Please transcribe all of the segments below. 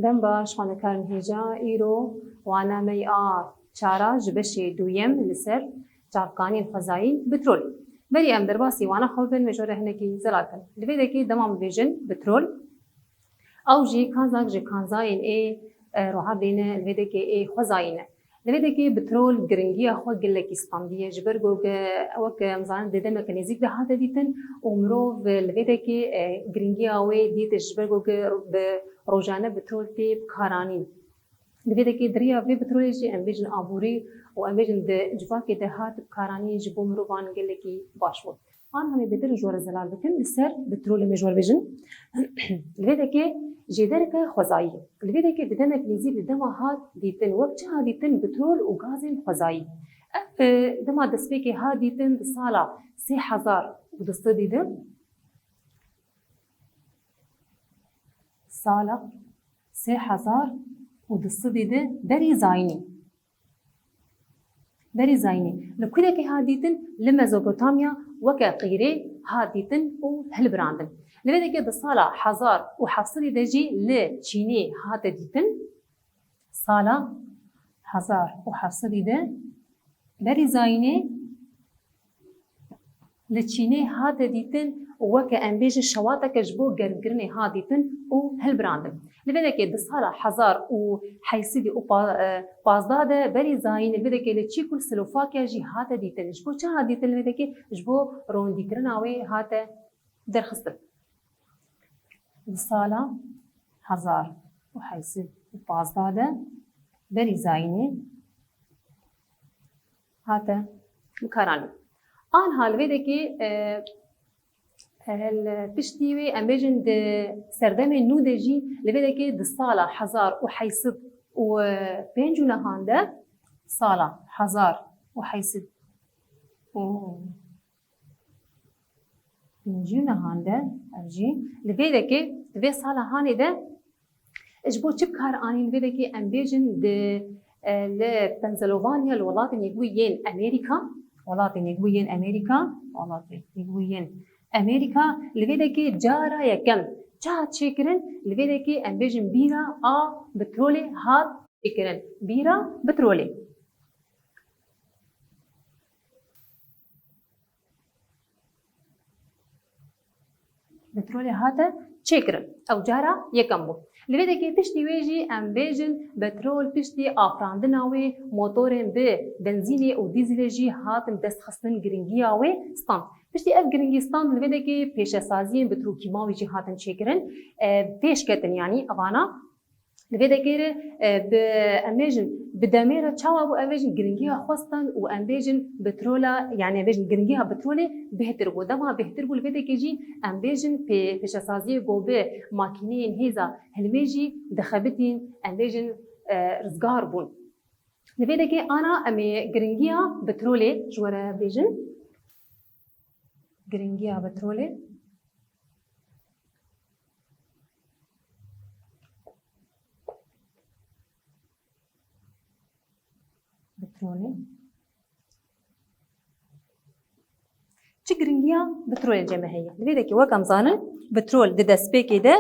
دم باش خوانەکارم هێژا ئیرۆ وانامەی چارە ji beşê duyem li ser çavkaniyên xwezayî petrol. Berî em derbasî wana xwe bin mejûre hinekî zelatin. Li vê dekê dema bibêjin petrol ew jî kanzak ji kanzayên roha dêne li vê dekê xwezayî ne. Li vê dekê petrol giringiya xwe gelekî standiye ji ber ku wek em zanin di demeke nêzik de hate dîtin û mirov li vê dekê giringiya wê dît ji ber ku bi rojane petrol tê bikaranîn. Li vê dekê diriya vê petrolê jî em bêjin aborî û em bêjin di civakê de hat bikaranî ji bo mirovan gelekî baş bû. An hemê bêtir ji we re zelal bikin li ser petrolê me ji we re bêjin. Li vê dekê jê dereke xwezayî. Li vê dekê di demek nêzik di dema hat dîtin wek çi hat dîtin petrol û gazên xwezayî. Ev dema destpêkê hat dîtin di sala 3000 de. Sala 3000 de berî zayînî. Berî zayînî. Li kulekê hat dîtin li Mezopotamya weke qîrê hat dîtin û hilbirandin. Li vê dekê di sala 1700 de jî li Çînê hate dîtin. Sala 1700 de berî zayînê li Çînê hate dîtin û weke em bêjin şewateke ji bo germkirinê hat dîtin û hilbirandin. Li vê dekê di sala 1800 û 15 de berî zayînê li vê dekê li Çîk û Slofakya jî hate dîtin. Ji bo çi hat dîtin li vê dekê ji bo rondîkirina wê hate derxistin. Di sala 1815 de berî zayînê hate bikaranîn. Anha li vê dekê piştî wê em bêjin di serdemên nû de jî li vê dekê di sala 1895 de sala 1895 de ev jî li vê dekê di vê sala hanê de ji bo çi bikar anîn li vê dekê em bêjin li Pennsylvania li welatên Yekbûyên Amerîka Amerîka li vê dekê cara yekem çi hat çêkirin li vê dekê em bêjin bîra a petrolê hat çêkirin. Bîra petrolê. Petrolê hate çêkirin. Ew cara yekem bû. Li vê dekê piştî wê jî em bêjin petrol piştî afirandina wê motorên bi benzînê û dîzîlê jî hatin destxistin giringiya wê stand. Piştî ev giringî stand li vê dekê pêşesaziyên petrokîmawî jî hatin çêkirin. Pêşketin yanî evana. Li vê dekê re em bêjin bi demê re çawa bû em bêjin giringiya xwestan û em bêjin petrola yani em bêjin giringiya petrolê bêhtir bû. Dema bêhtir bû li vê dekê jî em bêjin pêşesaziyê gobe makîneyên hêza hilmê jî dixebitîn em bêjin rizgar bûn. Li vê dekê ana em ê giringiya petrolê ji we re bêjin. Giringiya petrolê çi giringiya petrolê cem heye. Li vê dekê wek em zanin petrol di destpêkê de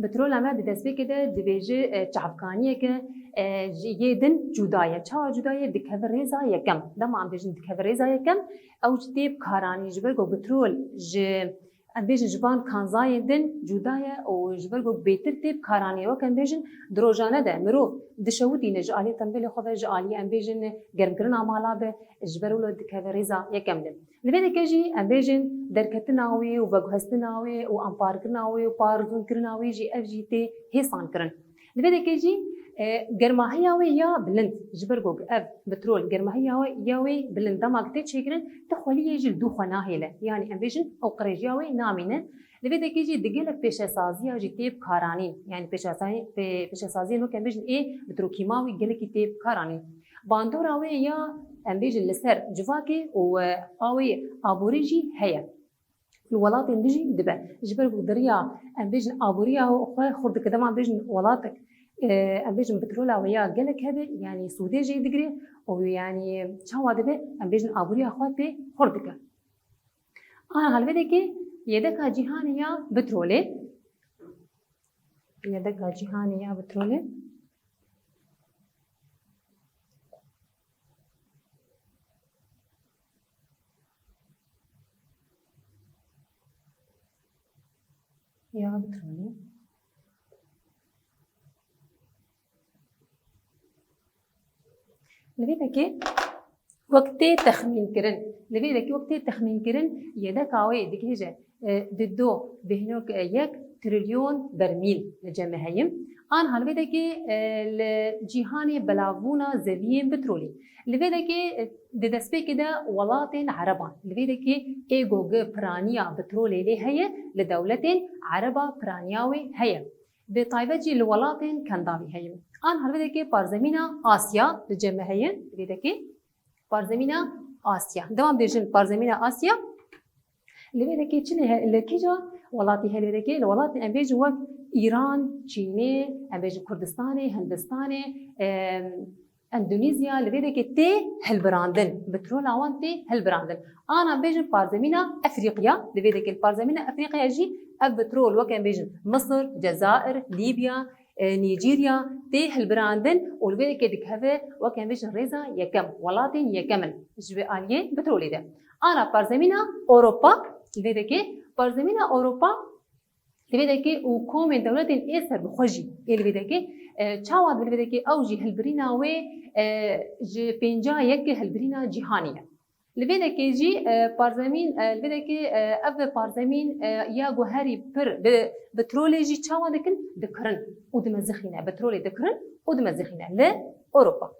petrola me di destpêkê de dibêje çavkaniyeke yê din cuda ye. Çawa cuda ye dikeve rêza yekem. Dema em bêjin dikeve rêza yekem ew ji tê bikaranî ji ber ku petrol ji em bêjin ji van kanzayên din cuda ye û ji ber ku bêtir tê bikaranî wek em bêjin di rojane de mirov dişewitîne ji aliyê tembelê xwe ve ji aliyê em bêjin germkirina mala be ji ber wilo dikeve rêza yekem de. Li vê dekê jî em bêjin derketina wê û veguhestina wê û amparkirina wê û parvûnkirina wê jî ev jî tê hêsankirin. Li vê dekê jî germahiya wê ya bilind ji ber ku ev petrol germahiya ya wê bilind demak tê çêkirin ti xweliyê jî li dû xwe nahêle. Yani em bêjin ew qirêjiya wê namîne. Li vê dekê jî di gelek pêşesaziya jî tê bikaranîn. Yani pêşesaziyên wek em bêjin petrokîmawî gelekî tê bikaranîn. Bandora wê ya em bêjin li ser civakê û awê aborî jî heye. Li welatên din jî dibe. Ji ber ku diriya em bêjin aboriya xwe xur dike dema em bêjin welatek em bêjin petrola wê ya gelek hebe yani sûdê jê digire û yani çawa dibe em bêjin aboriya xwe tê xur dike. Ana li vê dekê yedeka cîhanê ya petrolê يدك جيهاني يا بترولي يا بترولي لبيتك وقتی تخمین کردن لبیده که وقتی تخمین کردن یه کاوی دیگه جه دو بهنوک 1 تریلیون برمیل لجمع هیم آن حال لبیده که الجهانی بلاونا زویین بترولی لبیده که دستپی کده ولاتین عربان لبیده که ایگوگ پرانیا بترولی لی هیه لدولتین عربا پرانیاوی هیه بطایبه جی لولاتین کنداوی هیم آن حال لبیده که پارزمین آسیا لجمع هیم لبیده که پارزمینه آسیا دوام دیجن پارزمینه آسیا لبیده که چنه لکیجا ولاتی هلیده که الولاتی امبیج وقت ایران، چینی، امبیج کردستان، هندستان، اندونزیا لبیده که تی هلبراندن بترول آوان تی هلبراندن آن امبیج پارزمینه افریقیا لبیده که پارزمینه افریقیا جی اف بترول وقت امبیج مصر، جزائر، لیبیا نيجيريا تي هالبراندن والبيد كده كهذا وكان بيش الريزا يكم ولاتين يكمل جبي آلية بترولي ده أنا برزمينا أوروبا البيد كي برزمينا أوروبا البيد كي وكومن دولتين إسر بخوجي البيد كي شاوات البيد كي أوجي هالبرينا و ج بينجا يك هالبرينا جهانية البيد كي جي برزمين البيد كي أف برزمين يا جوهري بر بترولي جي شاوات دكن دكرن ودمزخينا بترولي دكرن ودمزخينا لأوروبا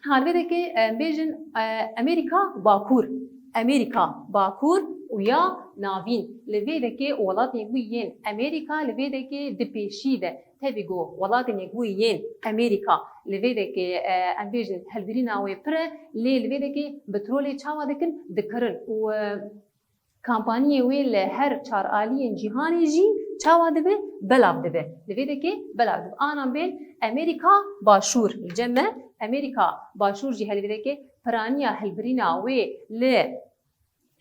هالبيد كي بيجن أمريكا باكور ويا نافين البيد كي ولات يقويين أمريكا البيد كي دبيشيدة تبيجو ولات يقويين أمريكا البيد كي بيجن هالبرينا ويبرة البيد كي بترولي شاوات دكن دكرن و کمپانی ویل هر چار آلین جهانی جی چاوا دبه بلاب دبه لبیده که بلاب دبه آنام بین امریکا باشور الجمع امریکا باشور جی هلبیده که پرانیا هلبرینا وی ل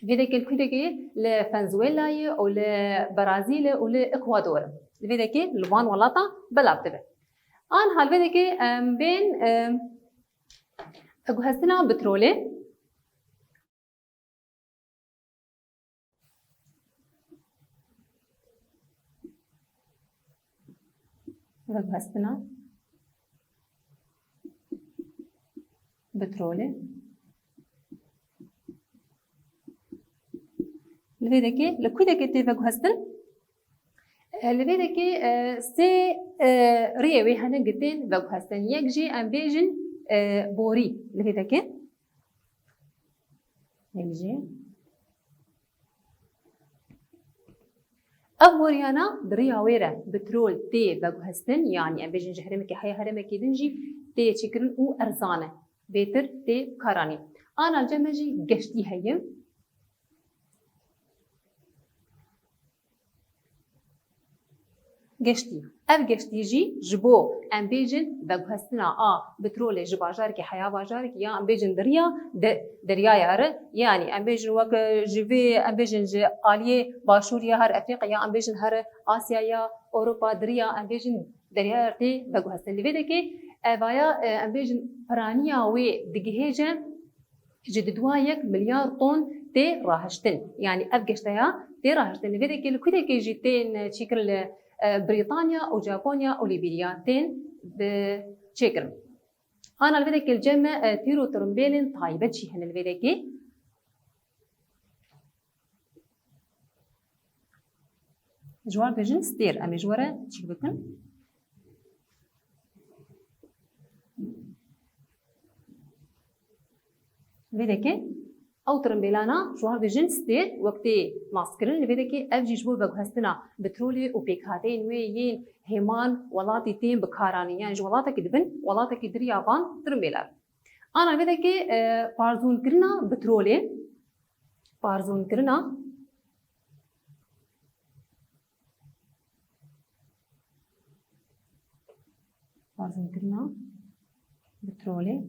لبیده که لکویده که لفنزویلای او لبرازیل او لإکوادور لبیده که لبان ولاتا بلاب دبه آن هلبیده که بین اگو هستنا بتروله هستنا بترولي لبيدكي لكويدكي تيفاغو هستن لبيدكي سي ريوي هنن قتين فاغو هستن يكجي امبيجن بوري لبيدكي يكجي أبوريانا دريا ويرة بترول تي باقو هستن يعني أم بيجن جهرمك حيا هرمك دنجي تي تشكرن و أرزانة بيتر تي كاراني أنا الجمجي قشتي هيم قشتي أف قشتي جي جبو أم بيجن باقو هستنا بترول جباجارك حيا باجارك يا أم بيجن دريا يارة يعني أم بيجن وك جبي أم بيجن ج آلية باشوريا هر أفريقيا أم بيجن هر آسيا يا أوروبا دريا أم بيجن دريا تي باقو هستن اللي بده كي أبايا أم بيجن برانيا وي دقيهجة جددوا 1 مليار طن تي راهشتن يعني أف قشتيا تي راهشتن اللي بده كي لكده كي جيتين تشكل بريطانيا أو جابونيا أو ليبيريا تين بتشكر أنا الفيديك الجمع تيرو ترمبيلين طايبتشي هن الفيديك جوار بجن ستير أمي جوارة تشيك بكن الفيديك أو ترمبيلانا جوار بجن ستير وقتي ماسكرين الفيديك أفجي جبور بقو هستنا بترولي وبيكاتين ويين همان ولاتي تين بكاراني يعني جوالاتك دبن ولاتك دريابان ترمبيلار أنا الفيديك بارزون كرنا بترولي بارزون كرنا بترولي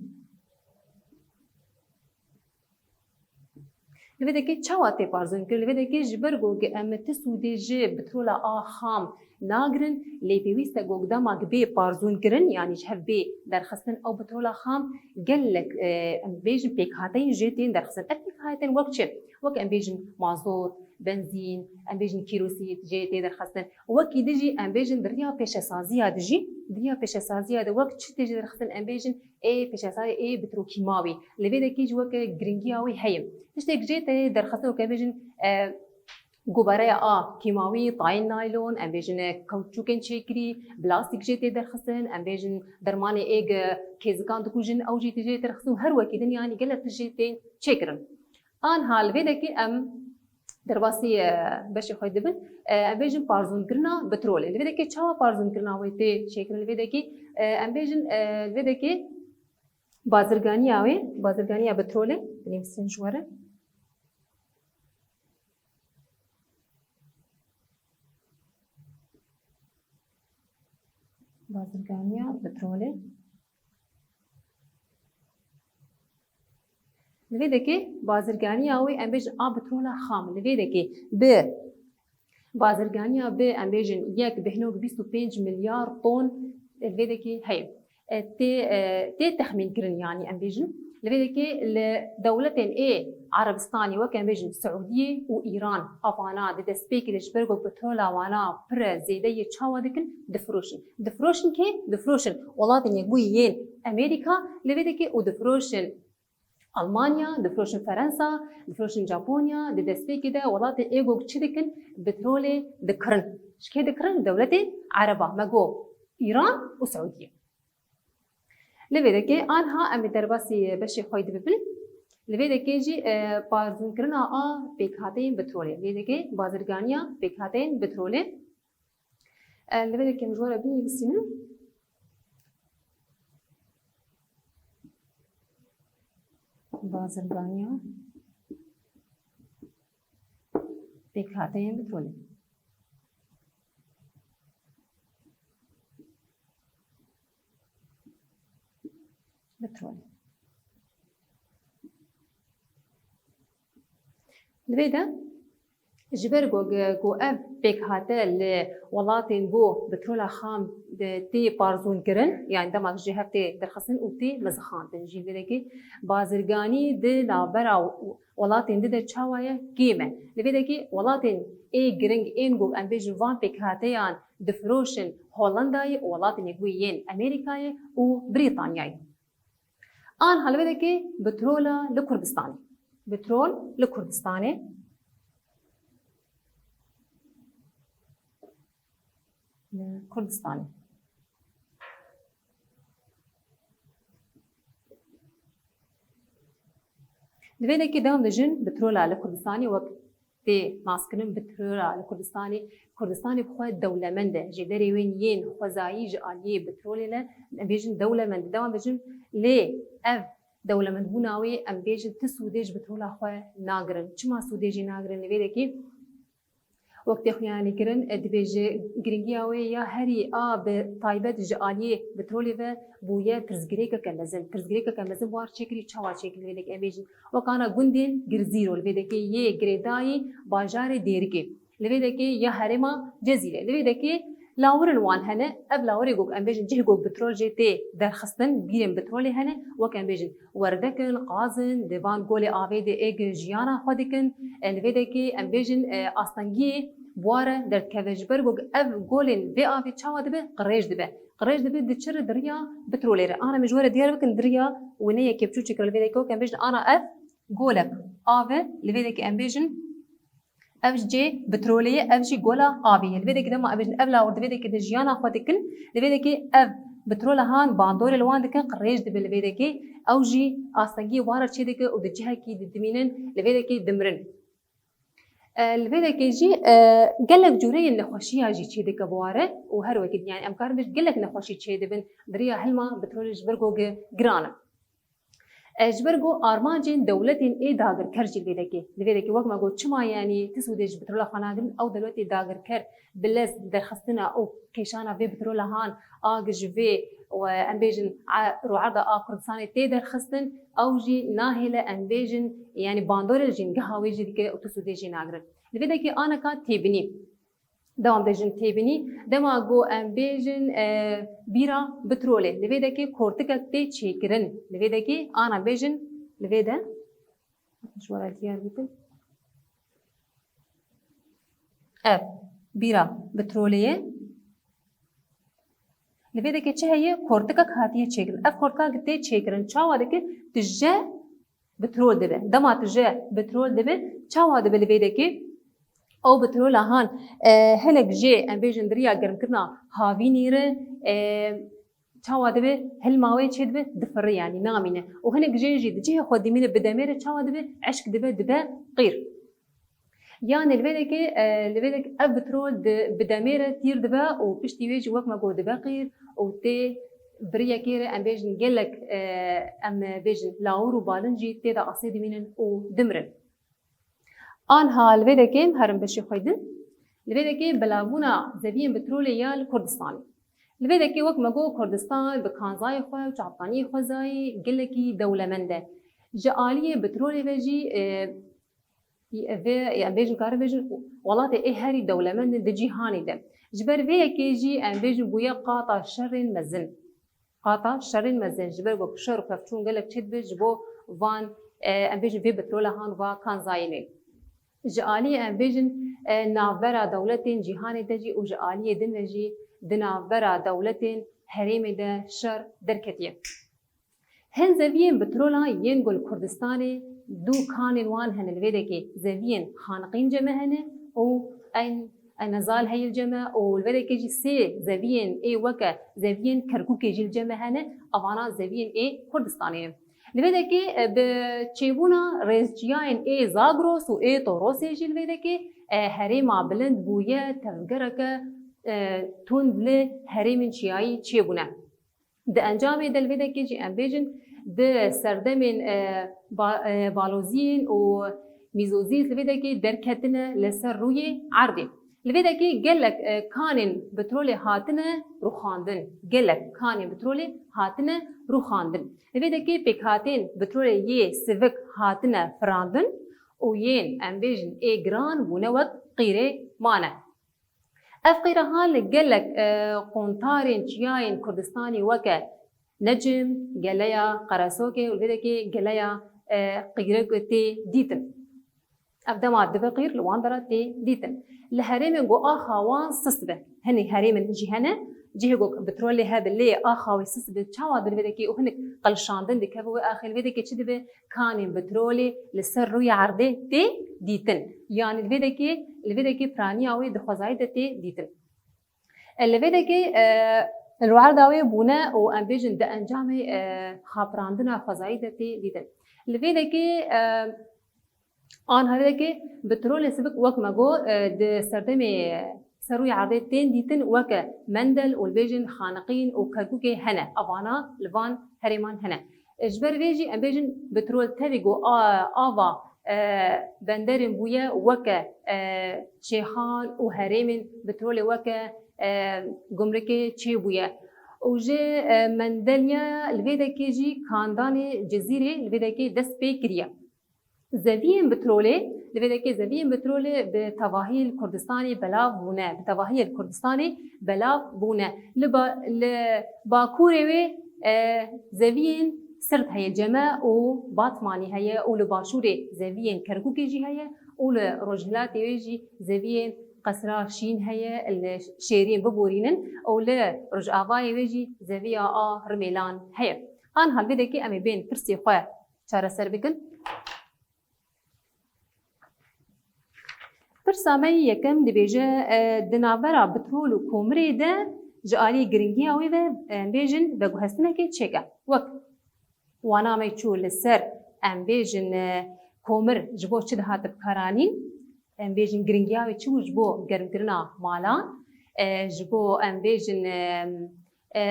لبده که چواتي بارزون كل لبده که جبرگو که ام تسودي جي بترولا خام ناگرن لی پیوسته گوگداما گبی پارزون کرن یعنی جهف بی درخستن او بترولا خام گلک ام بیجن پیک هاتین جیتین درخستن پیک هاتین وقت چه وقت ام بیجن مازوت بنزین ام بیجن کیروسیت جیتی درخستن وقتی دیجی ام بیجن دریا پیش سازی دیجی دریا پیش سازی د وقت چه دیجی درخستن ام بیجن ای پیش سازی ای بتروکیماوی لوی دکی جو وقت گرینگیاوی هیم تشتک جیتی درخستن وقت بیجن گوبره کیماوی طاین نایلون ام بیجن کوچوکن چیکری پلاستیک جیتی درخستن ام بیجن درمان ایگ کیزکان دکوجن او جیتی جیتی درخستن هر وقت دنیا نی گلت جیتی چیکرن آن حال ویدکی ام درباسی بشه خواهد بن ام بیجن پارزون کرنا بترول ویدکی چه پارزون کرنا ویتی چیکرن ویدکی ام بیجن ویدکی بازرگانی آوی بازرگانی بتروله نمیسن جواره بازرگانیا بتروله لویده که بازرگانیا وی امبیج بتروله خام لویده که به بازرگانیا به امبیجن یک بهنوک 25 میلیارد طن لویده که هی تی تخمین کرن یعنی امبیجن لویده که لدولتين ای عربستانی و امبیجن سعودیه و ایران افغانا دستپیک دشبرگو بترولا وانا پر زیده چاوا دکن دفروشن که دفروشن ولادن یکبوی یین امریکا لویده که و دفروشن ألمانيا دفروشن فرنسا دفروشن جابونيا دستپیک ده ولادن ایگو چی دکن بترول دکرن شكي دكرن دولتين عربة مجو إيران وسعودية لبيدكي آنها أمي درباسي بشي خويد ببل لبيدكي جي بازن كرنا بيكهاتين بترولي لبيدكي بازرگانيا بيكهاتين بترولي لبيدكي مجورة بني بسينا بازرگانيا بيكهاتين بترولي بترول لبيدا جبر جو اف بيك هاتا لولاتين جو بترولا خام تي بارزون كرن يعني دماغ جهتي درخصن وتي مزخان تنجي لبيدكي بازرگاني دي لابرا ولاتين دي تشاوايا قيمه لبيدكي ولاتين اي جرينج انجو امبيجن فان بيك هاتيان دفروشن هولنداي ولاتين يقويين امريكاي وبريطانياي آن حالا بده که بترول لکردستانی بترول لکردستانی بده که دام دجن بترول لکردستانی وقت تی ماسکنم بترول لکردستانی کردستانی بخواد دولة منده جدری وین ین خوزایی جالی بترول له بیشن دولة منده دام دجن ليه اف دولة من بناوي ام بيجي تسوديج بترولا خو ناغرن چما سوديجي ناغرن لبيدكي وقت خوياني كرن دبيجي غرينغياوي يا هري بطايبت جاليه بترولي و بويا ترزغريكا كان لازم وار چكري چاوا چكري لبيدك ام بيجي وكانا غوندين غرزيرو لبيدكي يه غريداي باجار ديركي لبيدكي يا هرما جزيره لبيدكي لاورن وان هنا اب لاوري جوك ام بيجن جه جوك بترول جيتي درخستن بيرم بترولي هنا وكان بيجن وردكن قازن ديفان جولي افيد ايج جيانا خدكن الفيدكي ام بيجن استنجي بواره در كافجبر جوك اف جولين بي افي تشاوا دبه قريش دبه دتشر دريا بترولي انا مجوره ديال بكن دريا ونيه كبچو چكل الفيدكو كان بيجن انا اف جولك افي الفيدكي ام بيجن أفجي بترولية أفجي جولا آبية لبيدك دم أبجن أبلا ورد بيدك دجيانا خدكن لبيدك أف بترولا هان باندور الوان دكن قريش دب لبيدك أوجي أستنجي وارد شيء دك ودجها كي دمينن لبيدك دمرن لبيدك جي قلك جوري النخوشية جي شيء دك بواره وهر وقت يعني أمكار مش قلك نخوشي شيء دبن دريا حلمة بترول جبرجو جرانا جبرجو آرمانجين دولتين إيه داغر كرجي لبيدكي وقت ما قلت شما يعني تسودج بترولا خناقن أو دلوقتي داغر كر بلس درخستنا أو كيشانا في بترولا هان آجج في وأنبيجن روعدا كردستاني تي درخستن أو جي ناهلة أنبيجن يعني باندور الجين قهوي جي ديك أو تسودجي ناغر لبيدكي أنا كان تبني دوام بيجن تيبني دما جو ام بيجن بيرا بترولي لفيدكي كورتكك تي تشيكرن لفيدكي انا بيجن لفيدا شو ورا ديال بيتل اف بيرا بتروليه لفيدكي چه هي كورتكك هاتيه تشيكرن اف كورتكك تي تشيكرن چاوا دك تجا بترول دبه دما تجا بترول دبه چاوا دبه لفيدكي او بترول هان هلك جي ام بيجن دريا گرم کرنا هاوی نیره چاوا دبه هل ماوي چه دبه دفر يعني نامينه وهنك جي دجي خو ديمينه بدميره چاوا دبه عشق دبه قير يعني لبيدك اف بترول بدميره تير دبه وبشتي ويجي وقت ما جو دبه قير وتي بريا كيره ام بيجن قالك ام بيجن لاور وبالنجي تي دا اصي ديمينن ودمرن آنها لبیدکی هرم بشی خودن لبیدکی بلاونا زبین بترول یال کردستان لبیدکی وقت مگو کردستان بکانزای خو و چعبانی خوزای گلکی دولمنده جالیه بترول وجی يعني بيجن كار بيجن والله إيه هاري دولمند دجيهاني ده جبر فيه كيجي أم بيجن بويا قاطع شر مزن قاطع شر مزن جبر بكشر كفتون قالك تشد بجبو فان أم بيجن في بترول هان وكانزايني جالي ام بيجن نافرا دولتين جهاني دجي وجالي دنجي دنافرا دولتين هريمي ده شر دركتيه هن زوين بترولا ينقل كردستاني دو كانن وان هن الفيدكي زوين خانقين جمهنه او ان نزال هي الجمع والفيدكي جي سي زوين اي وكا زوين كركوكي جي الجمهنه اوانا زوين اي كردستاني لبیدکی بچیبونا رزجیان ای زاگروس و ای توروسی جل بیدکی هریما بلند بویه تفکرک تون ل هریمن چیایی چیبونا د انجامی دل بیدکی جی امبیجن د سردمن بالوزین و میزوزیز لبیدکی درکتنه لسر روی عردی لبیدکی گلک کانن بترول هاتنه روخاندن گلک کانن بترول هاتنه روخاندن لبیدکی پیکاتین بترول یه سوک هاتنه فراندن و ین امبیجن ای گران بونوک قیره مانه اف قیره هان لگلک قنطارین چیاین کردستانی وکه نجم گلیا قراسوکه لبیدکی گلیا قیره تی دیتن اف دمات دبقير لوان برات ديتن لهريم جو اخوان سسبه هني هريم جهنه جهه بترول هذا اللي اخوي سسبه تشاوا بالبدكي وهنك قلشاندن دكبو اخر بدكي تشدبه كان بترولي لسر روي عرضه تي ديتن يعني البدكي برانياوي دخوزايد تي ديتن البدكي الوعرداوي بونا وامبيجن د انجامي خابراندنا خوزايد تي ديتن البدكي آن هذا كي بترول سبق وق مجو د سردمي سروي عرضتين ديتن وك مندل والبيجن خانقين وكركوكي هنا أفانا لفان هريمان هنا إجبر بيجي أم بيجن بترول تريجو آفا بندرن بويا وك شيخان وهريمن بترول وك جمركي شي بويا وجه مندليا الفيدا كيجي كانداني جزيرة الفيدا كي دس بيكريا زوين بترولي لبيدكي زوين بترولي بتواهي الكردستاني بلاف بونا بتواهي الكردستاني بلاف بونا لباكوري وي زوين سرد هي الجماع وباطماني هي ولباشوري زوين كركوكي جي هي ولروجلاتي ويجي زوين قصرا شين هي الشيرين ببورينن ولرجعواي ويجي زويا رميلان هي ان هالبيدكي امي بين فرسي خو چاره سر بكن برسامي يكم دبيجه دنافرا بترول وكومري ده جالي جرينجيا ويبه بيجن بجهزنا كي تشيكا وك وانا ما يشول السر ام بيجن كومر جبو شد هات بكارانين ام بيجن جرينجيا ويشو جبو جرمترنا مالان جبو ام بيجن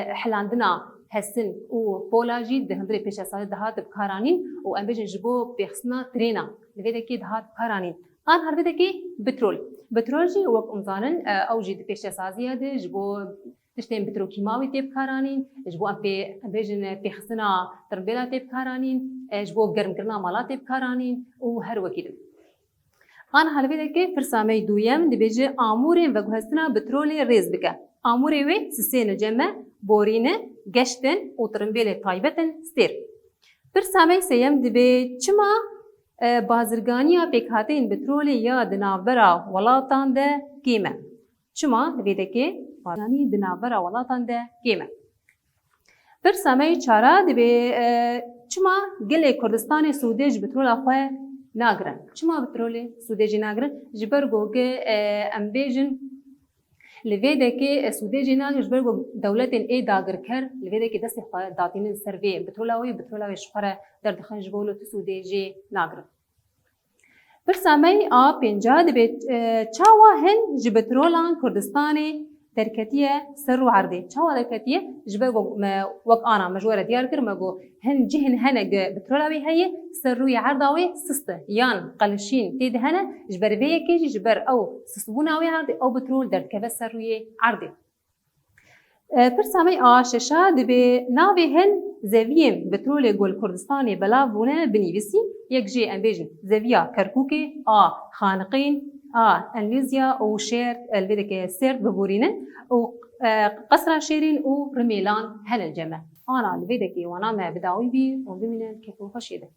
حلاندنا هسن و بولاجي دهندري بيش اسال دهات بكارانين و ام بيجن جبو بيخسنا ترينا لبيده كي دهات بكارانين آن هر بدکی بترول جی وقت امزانن او جی دپیش سازیه ده جبو تشتیم بتروکیماوی تیب کارانین جبو ام بیجن پیخسنا تربیلا تیب کارانین جبو گرم کرنا مالا تیب کارانین و هر وکیدن An halvêdekê pirsameyê duyem dibêje amûrên veguhestina petrolê rêz bike. Amûrê wê sisên cem e, borîne, geştin û tirimbêlê taybet in sêr. Pirsameyê sêyem dibe çima bazirganiya pêkhateyên petrolê ya di navbera welatan de kêm e. Çima divêdekê bazirganî di navbera welatan de kêm e. Pirsameyê çara dibe çima gelê Kurdistanê Sûdê ji petrola xwe nagirin. Çima petrolê Sûdê jî nagirin? Ji ber gogê em bêjin li vêdekê Sûdê jî nagirin ji ber ku dewletên ê dagirker li vêdekê destê xwe datînin ser vê petrola wê petrola wê ji xwe re derdixin ji bo tu Sûdê jî nagirin. Pirsameyê a pênca dibe çawa hin ji petrolan Kurdistanê derketiye ser û erdê. Çawa derketiye ji ber ku me wek ana me ji we re diyar kir me got hin cihên hinek petrola wê heye ser rûyê erda wê sist e yan qelişîn tê de hene ji ber vê yekê jî ji ber ew sistbûna wê erdê ew petrol derdkeve ser rûyê erdê. Pirsameyê a şeşa dibe navê hin zeviyên petrolê gol Kurdistanê belav bûne binivîsî. Yek jê em bêjin zeviya Kerkûkê a Xaniqîn a Enlîzya û Şêr elvêdekê Sêrt biborînin û Qesra Şêrîn û Rimêlan helin cem e. Ana li vê dekê wana me bi dawî bî û bimînin kêf û xweşê de.